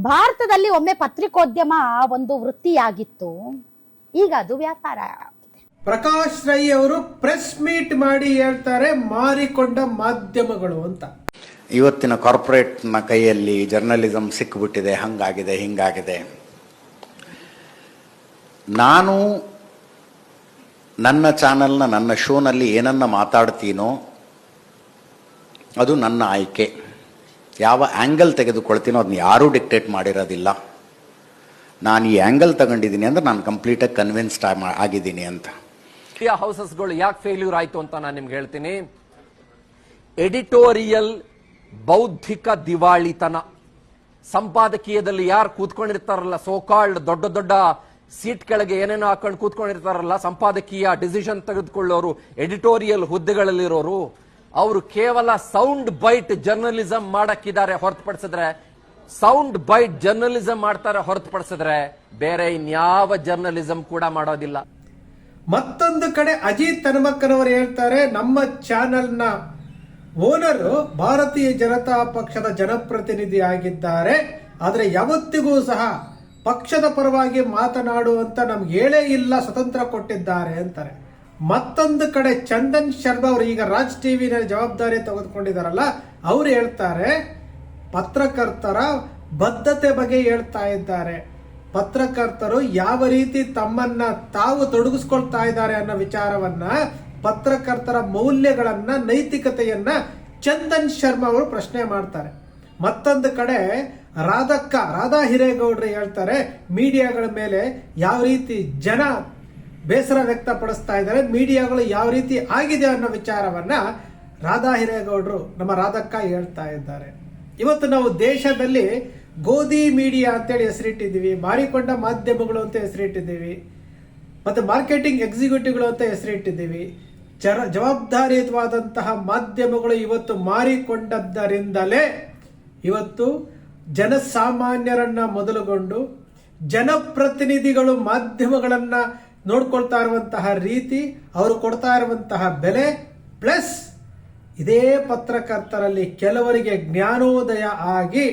ಭಾರತದಲ್ಲಿ ಒಮ್ಮೆ ಪತ್ರಿಕೋದ್ಯಮ ಒಂದು ವೃತ್ತಿಯಾಗಿತ್ತು, ಈಗ ಅದು ವ್ಯಾಪಾರ. ಪ್ರಕಾಶ್ ರೈ ಅವರು ಪ್ರೆಸ್ ಮೀಟ್ ಮಾಡಿ ಹೇಳ್ತಾರೆ ಮಾರಿಕೊಂಡ ಮಾಧ್ಯಮಗಳು ಅಂತ. ಇವತ್ತಿನ ಕಾರ್ಪೊರೇಟ್ನ ಕೈಯಲ್ಲಿ ಜರ್ನಲಿಸಂ ಸಿಕ್ಕಿಬಿಟ್ಟಿದೆ, ಹಂಗಾಗಿದೆ ಹಿಂಗಾಗಿದೆ. ನಾನು ನನ್ನ ಚಾನಲ್ನ ನನ್ನ ಶೋನಲ್ಲಿ ಏನನ್ನ ಮಾತಾಡ್ತೀನೋ ಅದು ನನ್ನ ಆಯ್ಕೆ. ಯಾವ ಆ್ಯಂಗಲ್ ತೆಗೆದುಕೊಳ್ತೀನೋ ಅದನ್ನ ಯಾರೂ ಡಿಕ್ಟೇಟ್ ಮಾಡಿರೋದಿಲ್ಲ. ನಾನು ಈ ಆ್ಯಂಗಲ್ ತಗೊಂಡಿದ್ದೀನಿ ಅಂದ್ರೆ ನಾನು ಕಂಪ್ಲೀಟಾಗಿ ಕನ್ವಿನ್ಸ್ಡ್ ಆಗಿದ್ದೀನಿ ಅಂತ. ಹೌಸಸ್ಗಳು ಯಾಕೆ ಫೇಲ್ಯೂರ್ ಆಯ್ತು ಅಂತ ನಾನು ನಿಮ್ಗೆ ಹೇಳ್ತೀನಿ. ಎಡಿಟೋರಿಯಲ್ ಬೌದ್ಧಿಕ ದಿವಾಳಿತನ. ಸಂಪಾದಕೀಯದಲ್ಲಿ ಯಾರು ಕೂತ್ಕೊಂಡಿರ್ತಾರಲ್ಲ, ಸೋಕಾಲ್ಡ್ ದೊಡ್ಡ ದೊಡ್ಡ ಸೀಟ್ ಕೆಳಗೆ ಏನೇನೋ ಹಾಕೊಂಡು ಕೂತ್ಕೊಂಡಿರ್ತಾರಲ್ಲ, ಸಂಪಾದಕೀಯ ಡಿಸಿಷನ್ ತೆಗೆದುಕೊಳ್ಳೋರು, ಎಡಿಟೋರಿಯಲ್ ಹುದ್ದೆಗಳಲ್ಲಿರೋರು, ಅವರು ಕೇವಲ ಸೌಂಡ್ ಬೈಟ್ ಜರ್ನಲಿಸಂ ಮಾಡಕ್ಕಿದ್ದಾರೆ ಹೊರತುಪಡಿಸಿದ್ರೆ, ಸೌಂಡ್ ಬೈಟ್ ಜರ್ನಲಿಸಂ ಮಾಡ್ತಾರೆ ಹೊರತುಪಡಿಸಿದ್ರೆ ಬೇರೆ ಇನ್ಯಾವ ಜರ್ನಲಿಸಂ ಕೂಡ ಮಾಡೋದಿಲ್ಲ. ಮತ್ತೊಂದು ಕಡೆ ಅಜಿತ್ ಹನುಮಕ್ಕನವರು ಹೇಳ್ತಾರೆ, ನಮ್ಮ ಚಾನೆಲ್ನ ಓನರು ಭಾರತೀಯ ಜನತಾ ಪಕ್ಷದ ಜನಪ್ರತಿನಿಧಿ ಆಗಿದ್ದಾರೆ, ಆದರೆ ಯಾವತ್ತಿಗೂ ಸಹ ಪಕ್ಷದ ಪರವಾಗಿ ಮಾತನಾಡುವಂತ ನಮ್ಗೆ ಹೇಳೇ ಇಲ್ಲ, ಸ್ವತಂತ್ರ ಕೊಟ್ಟಿದ್ದಾರೆ ಅಂತಾರೆ. ಮತ್ತೊಂದು ಕಡೆ ಚಂದನ್ ಶರ್ಮಾ ಅವರು ಈಗ ರಾಜ್ ಟಿವಿನ ಜವಾಬ್ದಾರಿ ತೆಗೆದುಕೊಂಡಿದ್ದಾರಲ್ಲ, ಅವರು ಹೇಳ್ತಾರೆ ಪತ್ರಕರ್ತರ ಬದ್ಧತೆ ಬಗ್ಗೆ ಹೇಳ್ತಾ ಇದ್ದಾರೆ. ಪತ್ರಕರ್ತರು ಯಾವ ರೀತಿ ತಮ್ಮನ್ನ ತಾವು ತೊಡಗಿಸ್ಕೊಳ್ತಾ ಇದ್ದಾರೆ ಅನ್ನೋ ವಿಚಾರವನ್ನ, ಪತ್ರಕರ್ತರ ಮೌಲ್ಯಗಳನ್ನ, ನೈತಿಕತೆಯನ್ನ ಚಂದನ್ ಶರ್ಮಾ ಅವರು ಪ್ರಶ್ನೆ ಮಾಡ್ತಾರೆ. ಮತ್ತೊಂದು ಕಡೆ ರಾಧಾ ಹಿರೇಗೌಡರು ಹೇಳ್ತಾರೆ, ಮೀಡಿಯಾಗಳ ಮೇಲೆ ಯಾವ ರೀತಿ ಜನ ಬೇಸರ ವ್ಯಕ್ತಪಡಿಸ್ತಾ ಇದ್ದಾರೆ, ಮೀಡಿಯಾಗಳು ಯಾವ ರೀತಿ ಆಗಿದೆ ಅನ್ನೋ ವಿಚಾರವನ್ನ ರಾಧಾ ಹಿರೇಗೌಡರು, ನಮ್ಮ ರಾಧಕ್ಕ ಹೇಳ್ತಾ ಇದ್ದಾರೆ. ಇವತ್ತು ನಾವು ದೇಶದಲ್ಲಿ ಗೋಧಿ ಮೀಡಿಯಾ ಅಂತೇಳಿ ಹೆಸರಿಟ್ಟಿದ್ದೀವಿ, ಮಾರಿಕೊಂಡ ಮಾಧ್ಯಮಗಳು ಅಂತ ಹೆಸರಿಟ್ಟಿದ್ದೀವಿ, ಮತ್ತೆ ಮಾರ್ಕೆಟಿಂಗ್ ಎಕ್ಸಿಕ್ಯೂಟಿವ್ಗಳು ಅಂತ ಹೆಸರಿಟ್ಟಿದ್ದೀವಿ. ಜವಾಬ್ದಾರಿಯುತವಾದಂತಹ ಮಾಧ್ಯಮಗಳು ಇವತ್ತು ಮಾರಿಕೊಂಡದ್ದರಿಂದಲೇ ಇವತ್ತು ಜನಸಾಮಾನ್ಯರನ್ನ ಮೊದಲುಗೊಂಡು ಜನಪ್ರತಿನಿಧಿಗಳು ಮಾಧ್ಯಮಗಳನ್ನ ನೋಡ್ಕೊಳ್ತಾ ಇರುವಂತಹ ರೀತಿ, ಅವರು ಕೊಡ್ತಾ ಇರುವಂತಹ ಬೆಲೆ, ಪ್ಲಸ್ ಇದೇ ಪತ್ರಕರ್ತರಲ್ಲಿ ಕೆಲವರಿಗೆ ಜ್ಞಾನೋದಯ ಆಗಿ,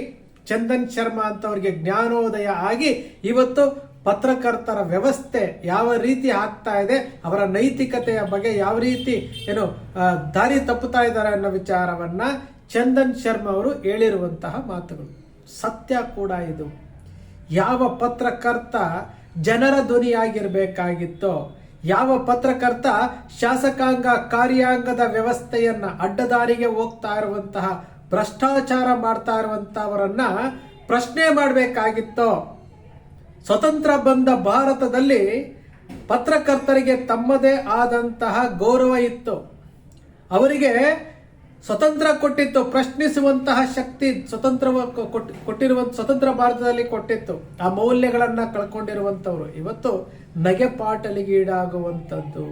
ಚಂದನ್ ಶರ್ಮಾ ಅಂತವರಿಗೆ ಜ್ಞಾನೋದಯ ಆಗಿ ಇವತ್ತು ಪತ್ರಕರ್ತರ ವ್ಯವಸ್ಥೆ ಯಾವ ರೀತಿ ಆಗ್ತಾ ಇದೆ, ಅವರ ನೈತಿಕತೆಯ ಬಗ್ಗೆ ಯಾವ ರೀತಿ ದಾರಿ ತಪ್ಪುತ್ತಾ ಇದ್ದಾರೆ ಅನ್ನೋ ವಿಚಾರವನ್ನ ಚಂದನ್ ಶರ್ಮಾ ಅವರು ಹೇಳಿರುವಂತಹ ಮಾತುಗಳು ಸತ್ಯ ಕೂಡ. ಇದು ಯಾವ ಪತ್ರಕರ್ತ ಜನರ ಧ್ವನಿಯಾಗಿರ್ಬೇಕಾಗಿತ್ತೋ, ಯಾವ ಪತ್ರಕರ್ತ ಶಾಸಕಾಂಗ ಕಾರ್ಯಾಂಗದ ವ್ಯವಸ್ಥೆಯನ್ನ ಅಡ್ಡದಾರಿಗೆ ಹೋಗ್ತಾ ಇರುವಂತಹ, ಭ್ರಷ್ಟಾಚಾರ ಮಾಡ್ತಾ ಇರುವಂತಹವರನ್ನ ಪ್ರಶ್ನೆ ಮಾಡಬೇಕಾಗಿತ್ತೋ, ಸ್ವತಂತ್ರ ಬಂದ ಭಾರತದಲ್ಲಿ ಪತ್ರಕರ್ತರಿಗೆ ತಮ್ಮದೇ ಆದಂತಹ ಗೌರವ ಇತ್ತು, ಅವರಿಗೆ ಸ್ವತಂತ್ರ ಕೊಟ್ಟಿತ್ತು, ಪ್ರಶ್ನಿಸುವಂತಹ ಶಕ್ತಿ ಸ್ವತಂತ್ರ ಭಾರತದಲ್ಲಿ ಕೊಟ್ಟಿತ್ತು. ಆ ಮೌಲ್ಯಗಳನ್ನ ಕಳ್ಕೊಂಡಿರುವಂತವ್ರು ಇವತ್ತು ನಗೆಪಾಟಲಿಗೀಡಾಗುವಂಥದ್ದು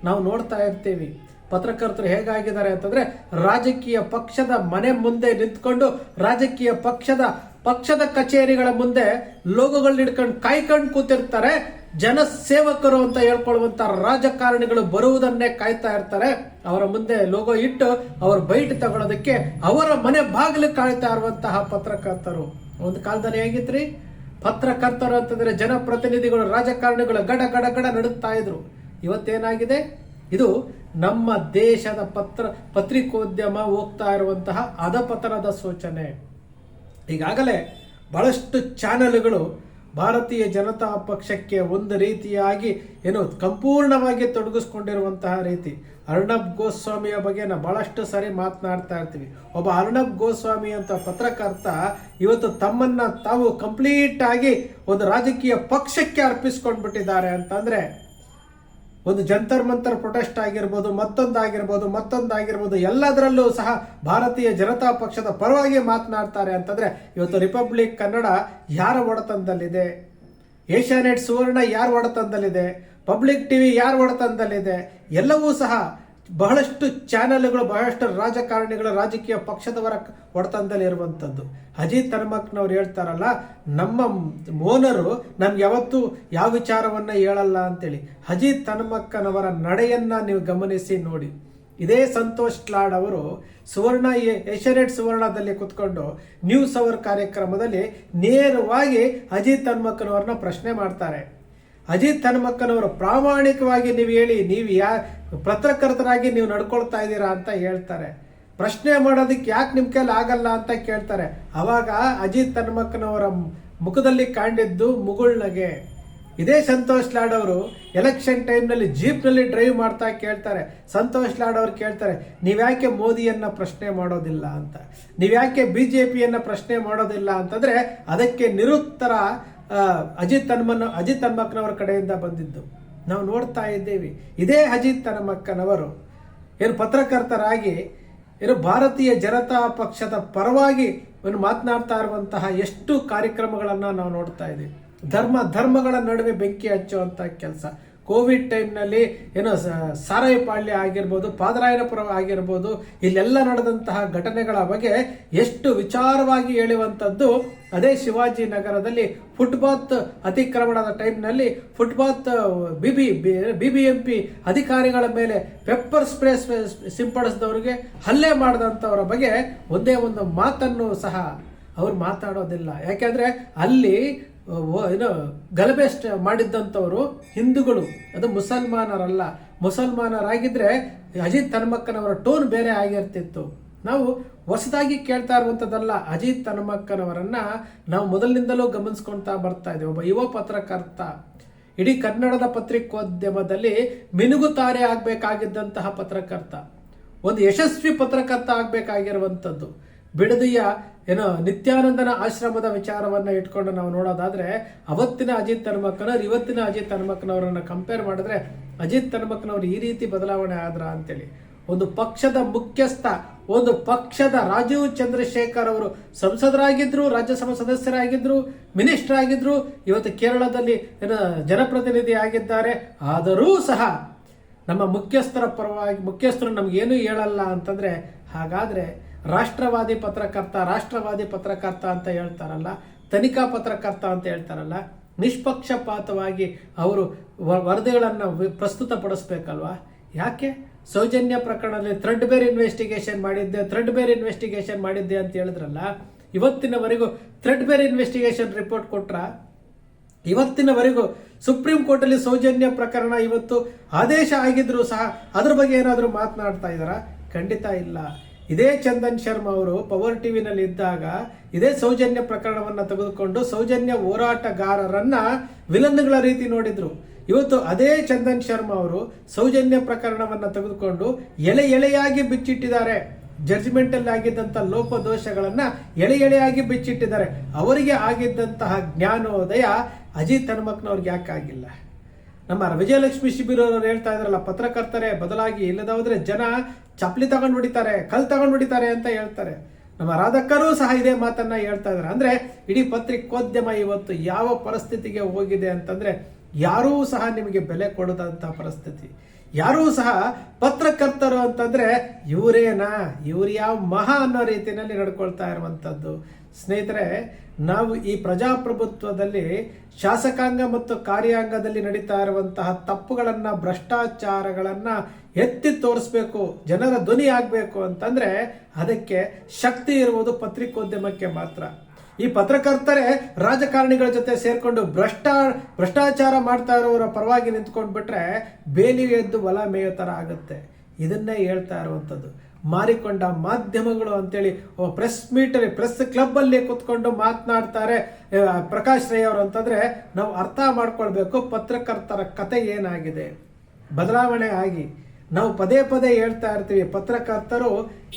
ನಾವು ನೋಡ್ತಾ ಇರ್ತೀವಿ. ಪತ್ರಕರ್ತರು ಹೇಗಾಗಿದ್ದಾರೆ ಅಂತಂದ್ರೆ, ರಾಜಕೀಯ ಪಕ್ಷದ ಮನೆ ಮುಂದೆ ನಿಂತ್ಕೊಂಡು, ರಾಜಕೀಯ ಪಕ್ಷದ ಕಚೇರಿಗಳ ಮುಂದೆ ಲೋಗೋಗಳನ್ನ ಹಿಡ್ಕೊಂಡು ಕಾಯ್ಕೊಂಡು ಕೂತಿರ್ತಾರೆ. ಜನ ಸೇವಕರು ಅಂತ ಹೇಳ್ಕೊಳ್ಳುವಂತ ರಾಜಕಾರಣಿಗಳು ಬರುವುದನ್ನೇ ಕಾಯ್ತಾ ಇರ್ತಾರೆ. ಅವರ ಮುಂದೆ ಲೋಗೋ ಇಟ್ಟು ಅವ್ರ ಬೈಟ್ ತಗೊಳ್ಳೋದಕ್ಕೆ ಅವರ ಮನೆ ಬಾಗಿಲು ಕಾಯ್ತಾ ಇರುವಂತಹ ಪತ್ರಕರ್ತರು. ಒಂದು ಕಾಲದಲ್ಲಿ ಹೇಗಿತ್ರಿ, ಪತ್ರಕರ್ತರು ಅಂತಂದ್ರೆ ಜನಪ್ರತಿನಿಧಿಗಳು, ರಾಜಕಾರಣಿಗಳು ಗಡ ಗಡ ಗಡ ನಡುತ್ತಾ ಇದ್ರು. ಇವತ್ತೇನಾಗಿದೆ, ಇದು ನಮ್ಮ ದೇಶದ ಪತ್ರಿಕೋದ್ಯಮ ಹೋಗ್ತಾ ಇರುವಂತಹ ಅಧಪತನದ ಸೂಚನೆ. ಈಗಾಗಲೇ ಬಹಳಷ್ಟು ಚಾನೆಲ್ಗಳು ಭಾರತೀಯ ಜನತಾ ಪಕ್ಷಕ್ಕೆ ಒಂದು ರೀತಿಯಾಗಿ ಸಂಪೂರ್ಣವಾಗಿ ತೊಡಗಿಸ್ಕೊಂಡಿರುವಂತಹ ರೀತಿ. ಅರ್ಣಬ್ ಗೋಸ್ವಾಮಿಯ ಬಗ್ಗೆ ನಾವು ಬಹಳಷ್ಟು ಸಾರಿ ಮಾತನಾಡ್ತಾ ಇರ್ತೀವಿ. ಒಬ್ಬ ಅರ್ಣಬ್ ಗೋಸ್ವಾಮಿ ಅಂತ ಪತ್ರಕರ್ತ ಇವತ್ತು ತಮ್ಮನ್ನ ತಾವು ಕಂಪ್ಲೀಟ್ ಆಗಿ ಒಂದು ರಾಜಕೀಯ ಪಕ್ಷಕ್ಕೆ ಅರ್ಪಿಸ್ಕೊಂಡ್ಬಿಟ್ಟಿದ್ದಾರೆ ಅಂತಂದ್ರೆ, ಒಂದು ಜಂತರ್ ಮಂತರ್ ಪ್ರೊಟೆಸ್ಟ್ ಆಗಿರ್ಬೋದು, ಮತ್ತೊಂದಾಗಿರ್ಬೋದು, ಎಲ್ಲದರಲ್ಲೂ ಸಹ ಭಾರತೀಯ ಜನತಾ ಪಕ್ಷದ ಪರವಾಗಿ ಮಾತನಾಡ್ತಾರೆ ಅಂತಂದ್ರೆ, ಇವತ್ತು ರಿಪಬ್ಲಿಕ್ ಕನ್ನಡ ಯಾರ ಒಡೆತನದಲ್ಲಿದೆ, ಏಷ್ಯಾನೆಟ್ ಸುವರ್ಣ ಯಾರ ಒಡೆತನದಲ್ಲಿದೆ, ಪಬ್ಲಿಕ್ ಟಿವಿ ಯಾರ ಒಡೆತನದಲ್ಲಿದೆ, ಎಲ್ಲವೂ ಸಹ ಬಹಳಷ್ಟು ಚಾನೆಲ್ಗಳು, ಬಹಳಷ್ಟು ರಾಜಕಾರಣಿಗಳು, ರಾಜಕೀಯ ಪಕ್ಷದವರ ಒಡೆತನದಲ್ಲಿ ಇರುವಂತದ್ದು. ಅಜಿತ್ ಹನುಮಕ್ಕನವ್ರು ಹೇಳ್ತಾರಲ್ಲ, ನಮ್ಮ ಓನರು ನಮ್ಗೆ ಯಾವತ್ತೂ ಯಾವ ವಿಚಾರವನ್ನ ಹೇಳಲ್ಲ ಅಂತೇಳಿ. ಅಜಿತ್ ಹನುಮಕ್ಕನವರ ನಡೆಯನ್ನ ನೀವು ಗಮನಿಸಿ ನೋಡಿ. ಇದೇ ಸಂತೋಷ್ ಲಾಡ್ ಅವರು ಸುವರ್ಣ ಏಷ್ಯಾನೆಟ್ ಸುವರ್ಣದಲ್ಲಿ ಕುತ್ಕೊಂಡು ನ್ಯೂಸ್ ಅವರ್ ಕಾರ್ಯಕ್ರಮದಲ್ಲಿ ನೇರವಾಗಿ ಅಜಿತ್ ಹನುಮಕ್ಕನವರನ್ನ ಪ್ರಶ್ನೆ ಮಾಡ್ತಾರೆ. ಅಜಿತ್ ಹನುಮಕ್ಕನವರು ಪ್ರಾಮಾಣಿಕವಾಗಿ ನೀವು ಹೇಳಿ, ನೀವು ಪತ್ರಕರ್ತರಾಗಿ ನೀವು ನಡ್ಕೊಳ್ತಾ ಇದ್ದೀರಾ ಅಂತ ಹೇಳ್ತಾರೆ. ಪ್ರಶ್ನೆ ಮಾಡೋದಕ್ಕೆ ಯಾಕೆ ನಿಮ್ಮ ಕೈಲಿ ಆಗಲ್ಲ ಅಂತ ಕೇಳ್ತಾರೆ. ಅವಾಗ ಅಜಿತ್ ಹನುಮಕ್ಕನವರ ಮುಖದಲ್ಲಿ ಕಾಣಿದ್ದು ಮುಗುಳ್ನಗೆ. ಇದೇ ಸಂತೋಷ್ ಲಾಡ್ ಅವರು ಎಲೆಕ್ಷನ್ ಟೈಮ್ನಲ್ಲಿ ಜೀಪ್ನಲ್ಲಿ ಡ್ರೈವ್ ಮಾಡ್ತಾ ಕೇಳ್ತಾರೆ. ಸಂತೋಷ್ ಲಾಡ್ ಅವರು ಕೇಳ್ತಾರೆ, ನೀವ್ಯಾಕೆ ಮೋದಿಯನ್ನ ಪ್ರಶ್ನೆ ಮಾಡೋದಿಲ್ಲ ಅಂತ, ನೀವ್ಯಾಕೆ ಬಿಜೆಪಿಯನ್ನ ಪ್ರಶ್ನೆ ಮಾಡೋದಿಲ್ಲ ಅಂತಂದ್ರೆ ಅದಕ್ಕೆ ನಿರುತ್ತರ ಅಜಿತ್ ಹನುಮಕ್ಕನವರ ಕಡೆಯಿಂದ ಬಂದಿದ್ದು ನಾವು ನೋಡ್ತಾ ಇದ್ದೇವೆ. ಇದೇ ಅಜಿತ್ ಹನುಮಕ್ಕನವರು ಏನು ಪತ್ರಕರ್ತರಾಗಿ ಏನು ಭಾರತೀಯ ಜನತಾ ಪಕ್ಷದ ಪರವಾಗಿ ಮಾತನಾಡ್ತಾ ಇರುವಂತಹ ಎಷ್ಟು ಕಾರ್ಯಕ್ರಮಗಳನ್ನ ನಾವು ನೋಡ್ತಾ ಇದ್ದೀವಿ. ಧರ್ಮಗಳ ನಡುವೆ ಬೆಂಕಿ ಹಚ್ಚುವಂತ ಕೆಲಸ. ಕೋವಿಡ್ ಟೈಮ್ನಲ್ಲಿ ಏನೋ ಸಾರಾಯಿ ಪಾಳ್ಯ ಆಗಿರ್ಬೋದು, ಪಾದರಾಯನಪುರ ಆಗಿರ್ಬೋದು, ಇಲ್ಲೆಲ್ಲ ನಡೆದಂತಹ ಘಟನೆಗಳ ಬಗ್ಗೆ ಎಷ್ಟು ವಿಚಾರವಾಗಿ ಹೇಳುವಂಥದ್ದು. ಅದೇ ಶಿವಾಜಿ ನಗರದಲ್ಲಿ ಫುಟ್ಪಾತ್ ಅತಿಕ್ರಮಣದ ಟೈಮ್ನಲ್ಲಿ ಫುಟ್ಪಾತ್ ಬಿಬಿಎಂಪಿ ಅಧಿಕಾರಿಗಳ ಮೇಲೆ ಪೆಪ್ಪರ್ ಸ್ಪ್ರೇ ಸಿಂಪಡಿಸಿದವರಿಗೆ ಹಲ್ಲೆ ಮಾಡಿದಂಥವರ ಬಗ್ಗೆ ಒಂದೇ ಒಂದು ಮಾತನ್ನು ಸಹ ಅವ್ರು ಮಾತಾಡೋದಿಲ್ಲ. ಯಾಕೆಂದ್ರೆ ಅಲ್ಲಿ ಗಲಭೆ ಮಾಡಿದ್ದಂಥವರು ಹಿಂದೂಗಳು, ಅದು ಮುಸಲ್ಮಾನರಲ್ಲ. ಮುಸಲ್ಮಾನರಾಗಿದ್ರೆ ಅಜಿತ್ ಹನುಮಕ್ಕನವರ ಟೋನ್ ಬೇರೆ ಆಗಿರ್ತಿತ್ತು. ನಾವು ಹೊಸದಾಗಿ ಕೇಳ್ತಾ ಇರುವಂತದ್ದಲ್ಲ. ಅಜಿತ್ ಹನುಮಕ್ಕನವರನ್ನ ನಾವು ಮೊದಲಿನಿಂದಲೂ ಗಮನಿಸ್ಕೊಳ್ತಾ ಬರ್ತಾ ಇದ್ದೇವೆ. ಒಬ್ಬ ಯುವ ಪತ್ರಕರ್ತ, ಇಡೀ ಕನ್ನಡದ ಪತ್ರಿಕೋದ್ಯಮದಲ್ಲಿ ಮಿನುಗುತಾರೆ ಆಗ್ಬೇಕಾಗಿದ್ದಂತಹ ಪತ್ರಕರ್ತ, ಒಂದು ಯಶಸ್ವಿ ಪತ್ರಕರ್ತ ಆಗ್ಬೇಕಾಗಿರುವಂಥದ್ದು. ಬಿಡದಿಯ ನಿತ್ಯಾನಂದನ ಆಶ್ರಮದ ವಿಚಾರವನ್ನ ಇಟ್ಕೊಂಡು ನಾವು ನೋಡೋದಾದ್ರೆ ಅವತ್ತಿನ ಅಜಿತ್ ಹನುಮಕ್ಕನವ್ರು ಇವತ್ತಿನ ಅಜಿತ್ ಹನುಮಕ್ಕನವರನ್ನ ಕಂಪೇರ್ ಮಾಡಿದ್ರೆ ಅಜಿತ್ ಹನುಮಕ್ಕನವ್ರು ಈ ರೀತಿ ಬದಲಾವಣೆ ಆದ್ರ ಅಂತೇಳಿ. ಒಂದು ಪಕ್ಷದ ಮುಖ್ಯಸ್ಥ, ಒಂದು ಪಕ್ಷದ ರಾಜೀವ್ ಚಂದ್ರಶೇಖರ್ ಅವರು ಸಂಸದರಾಗಿದ್ರು, ರಾಜ್ಯಸಭಾ ಸದಸ್ಯರಾಗಿದ್ರು, ಮಿನಿಸ್ಟರ್ ಆಗಿದ್ರು, ಇವತ್ತು ಕೇರಳದಲ್ಲಿ ಜನಪ್ರತಿನಿಧಿ ಆಗಿದ್ದಾರೆ. ಆದರೂ ಸಹ ನಮ್ಮ ಮುಖ್ಯಸ್ಥರ ಪರವಾಗಿ ಮುಖ್ಯಸ್ಥರು ನಮ್ಗೇನು ಹೇಳಲ್ಲ ಅಂತಂದ್ರೆ, ಹಾಗಾದ್ರೆ ರಾಷ್ಟ್ರವಾದಿ ಪತ್ರಕರ್ತ ಅಂತ ಹೇಳ್ತಾರಲ್ಲ, ತನಿಖಾ ಪತ್ರಕರ್ತ ಅಂತ ಹೇಳ್ತಾರಲ್ಲ, ನಿಷ್ಪಕ್ಷಪಾತವಾಗಿ ಅವರು ವರದಿಗಳನ್ನು ಪ್ರಸ್ತುತಪಡಿಸ್ಬೇಕಲ್ವಾ? ಯಾಕೆ ಸೌಜನ್ಯ ಪ್ರಕರಣದಲ್ಲಿ ಥ್ರೆಡ್ ಬೇರ್ ಇನ್ವೆಸ್ಟಿಗೇಷನ್ ಮಾಡಿದ್ದೆ ಅಂತ ಹೇಳಿದ್ರಲ್ಲ, ಇವತ್ತಿನವರೆಗೂ ಥ್ರೆಡ್ ಬೇರ್ ಇನ್ವೆಸ್ಟಿಗೇಷನ್ ರಿಪೋರ್ಟ್ ಕೊಟ್ರ? ಇವತ್ತಿನವರೆಗೂ ಸುಪ್ರೀಂ ಕೋರ್ಟ್ ಅಲ್ಲಿ ಸೌಜನ್ಯ ಪ್ರಕರಣ ಇವತ್ತು ಆದೇಶ ಆಗಿದ್ರು ಸಹ ಅದ್ರ ಬಗ್ಗೆ ಏನಾದರೂ ಮಾತನಾಡ್ತಾ ಇದ್ದಾರಾ? ಖಂಡಿತ ಇಲ್ಲ. ಇದೇ ಚಂದನ್ ಶರ್ಮಾ ಅವರು ಪವರ್ ಟಿವಿನಲ್ಲಿ ಇದ್ದಾಗ ಇದೇ ಸೌಜನ್ಯ ಪ್ರಕರಣವನ್ನ ತೆಗೆದುಕೊಂಡು ಸೌಜನ್ಯ ಹೋರಾಟಗಾರರನ್ನ ವಿಲನ್ಗಳ ರೀತಿ ನೋಡಿದ್ರು. ಇವತ್ತು ಅದೇ ಚಂದನ್ ಶರ್ಮಾ ಅವರು ಸೌಜನ್ಯ ಪ್ರಕರಣವನ್ನ ತೆಗೆದುಕೊಂಡು ಎಳೆಯಾಗಿ ಬಿಚ್ಚಿಟ್ಟಿದ್ದಾರೆ. ಜಡ್ಜ್ಮೆಂಟ್ ಅಲ್ಲಿ ಆಗಿದ್ದಂತಹ ಲೋಪದೋಷಗಳನ್ನ ಎಳೆಯಾಗಿ ಬಿಚ್ಚಿಟ್ಟಿದ್ದಾರೆ. ಅವರಿಗೆ ಆಗಿದ್ದಂತಹ ಜ್ಞಾನೋದಯ ಅಜಿತ್ ಹನುಮಕ್ಕನವ್ರಿಗೆ ಯಾಕೆ ಆಗಿಲ್ಲ? ನಮ್ಮ ವಿಜಯಲಕ್ಷ್ಮಿ ಶಿಬಿರ ಅವರು ಹೇಳ್ತಾ ಇದ್ರಲ್ಲ, ಪತ್ರಕರ್ತರೇ ಬದಲಾಗಿ, ಇಲ್ಲದ ಹೋದ್ರೆ ಜನ ಚಪ್ಪಲಿ ತಗೊಂಡು ಹೊಡಿತಾರೆ, ಕಲ್ ತಗೊಂಡು ಹೊಡಿತಾರೆ ಅಂತ ಹೇಳ್ತಾರೆ. ನಮ್ಮ ರಾಧಕ್ಕರೂ ಸಹ ಇದೇ ಮಾತನ್ನ ಹೇಳ್ತಾ ಇದ್ದಾರೆ. ಅಂದ್ರೆ ಇಡೀ ಪತ್ರಿಕೋದ್ಯಮ ಇವತ್ತು ಯಾವ ಪರಿಸ್ಥಿತಿಗೆ ಹೋಗಿದೆ ಅಂತಂದ್ರೆ, ಯಾರೂ ಸಹ ನಿಮಗೆ ಬೆಲೆ ಕೊಡದಂತಹ ಪರಿಸ್ಥಿತಿ. ಯಾರೂ ಸಹ ಪತ್ರಕರ್ತರು ಅಂತಂದ್ರೆ ಇವ್ರು ಯಾವ ಮಹಾ ಅನ್ನೋ ರೀತಿಯಲ್ಲಿ ನಡ್ಕೊಳ್ತಾ ಇರುವಂತದ್ದು. ಸ್ನೇಹಿತರೆ, ನಾವು ಈ ಪ್ರಜಾಪ್ರಭುತ್ವದಲ್ಲಿ ಶಾಸಕಾಂಗ ಮತ್ತು ಕಾರ್ಯಾಂಗದಲ್ಲಿ ನಡೀತಾ ಇರುವಂತಹ ತಪ್ಪುಗಳನ್ನ, ಭ್ರಷ್ಟಾಚಾರಗಳನ್ನ ಎತ್ತಿ ತೋರಿಸ್ಬೇಕು, ಜನರ ಧ್ವನಿ ಆಗ್ಬೇಕು ಅಂತಂದ್ರೆ ಅದಕ್ಕೆ ಶಕ್ತಿ ಇರುವುದು ಪತ್ರಿಕೋದ್ಯಮಕ್ಕೆ ಮಾತ್ರ. ಈ ಪತ್ರಕರ್ತರೇ ರಾಜಕಾರಣಿಗಳ ಜೊತೆ ಸೇರ್ಕೊಂಡು ಭ್ರಷ್ಟಾಚಾರ ಮಾಡ್ತಾ ಇರೋರ ಪರವಾಗಿ ನಿಂತ್ಕೊಂಡ್ಬಿಟ್ರೆ ಬೇಲಿ ಎದ್ದು ಹೊಲ ಮೇಯೋ ತರ ಆಗುತ್ತೆ. ಇದನ್ನೇ ಹೇಳ್ತಾ ಇರುವಂತದ್ದು. ಮಾರಿಕೊಂಡ ಮಾಧ್ಯಮಗಳು ಅಂತೇಳಿ ಪ್ರೆಸ್ ಕ್ಲಬ್ ಅಲ್ಲಿ ಕುತ್ಕೊಂಡು ಮಾತನಾಡ್ತಾರೆ ಪ್ರಕಾಶ್ ರೈ ಅವರು ಅಂತಂದ್ರೆ, ನಾವು ಅರ್ಥ ಮಾಡ್ಕೊಳ್ಬೇಕು ಪತ್ರಕರ್ತರ ಕತೆ ಏನಾಗಿದೆ. ಬದಲಾವಣೆ ಆಗಿ ನಾವು ಪದೇ ಹೇಳ್ತಾ ಇರ್ತೀವಿ, ಪತ್ರಕರ್ತರು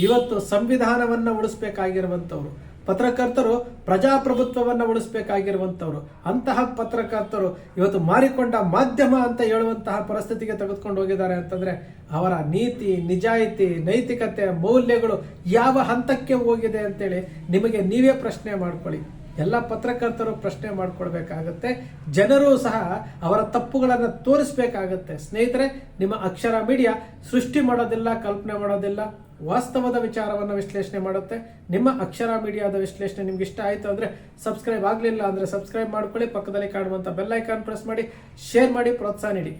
ಇವತ್ತು ಸಂವಿಧಾನವನ್ನ ಉಳಿಸ್ಬೇಕಾಗಿರುವಂತವ್ರು, ಪತ್ರಕರ್ತರು ಪ್ರಜಾಪ್ರಭುತ್ವವನ್ನು ಉಳಿಸಬೇಕಾಗಿರುವಂತವ್ರು. ಅಂತಹ ಪತ್ರಕರ್ತರು ಇವತ್ತು ಮಾರಿಕೊಂಡ ಮಾಧ್ಯಮ ಅಂತ ಹೇಳುವಂತಹ ಪರಿಸ್ಥಿತಿಗೆ ತೆಗೆದುಕೊಂಡು ಹೋಗಿದ್ದಾರೆ ಅಂತಂದ್ರೆ ಅವರ ನೀತಿ, ನಿಜಾಯಿತಿ, ನೈತಿಕತೆ, ಮೌಲ್ಯಗಳು ಯಾವ ಹಂತಕ್ಕೆ ಹೋಗಿದೆ ಅಂತೇಳಿ ನಿಮಗೆ ನೀವೇ ಪ್ರಶ್ನೆ ಮಾಡ್ಕೊಳ್ಳಿ. ಎಲ್ಲ ಪತ್ರಕರ್ತರು ಪ್ರಶ್ನೆ ಮಾಡ್ಕೊಳ್ಬೇಕಾಗತ್ತೆ. ಜನರು ಸಹ ಅವರ ತಪ್ಪುಗಳನ್ನು ತೋರಿಸಬೇಕಾಗತ್ತೆ. ಸ್ನೇಹಿತರೆ, ನಿಮ್ಮ ಅಕ್ಷರ ಮೀಡಿಯಾ ಸೃಷ್ಟಿ ಮಾಡೋದಿಲ್ಲ, ಕಲ್ಪನೆ ಮಾಡೋದಿಲ್ಲ, ವಾಸ್ತವದ ವಿಚಾರವನ್ನು ವಿಶ್ಲೇಷಣೆ ಮಾಡುತ್ತೆ. ನಿಮ್ಮ ಅಕ್ಷರ ಮೀಡಿಯಾದ ವಿಶ್ಲೇಷಣೆ ನಿಮ್ಗೆ ಇಷ್ಟ ಆಯಿತು ಅಂದ್ರೆ ಸಬ್ಸ್ಕ್ರೈಬ್ ಆಗಲಿಲ್ಲ ಅಂದ್ರೆ ಸಬ್ಸ್ಕ್ರೈಬ್ ಮಾಡ್ಕೊಳ್ಳಿ. ಪಕ್ಕದಲ್ಲಿ ಕಾಣುವಂಥ ಬೆಲ್ ಐಕಾನ್ ಪ್ರೆಸ್ ಮಾಡಿ, ಶೇರ್ ಮಾಡಿ, ಪ್ರೋತ್ಸಾಹ ನೀಡಿ.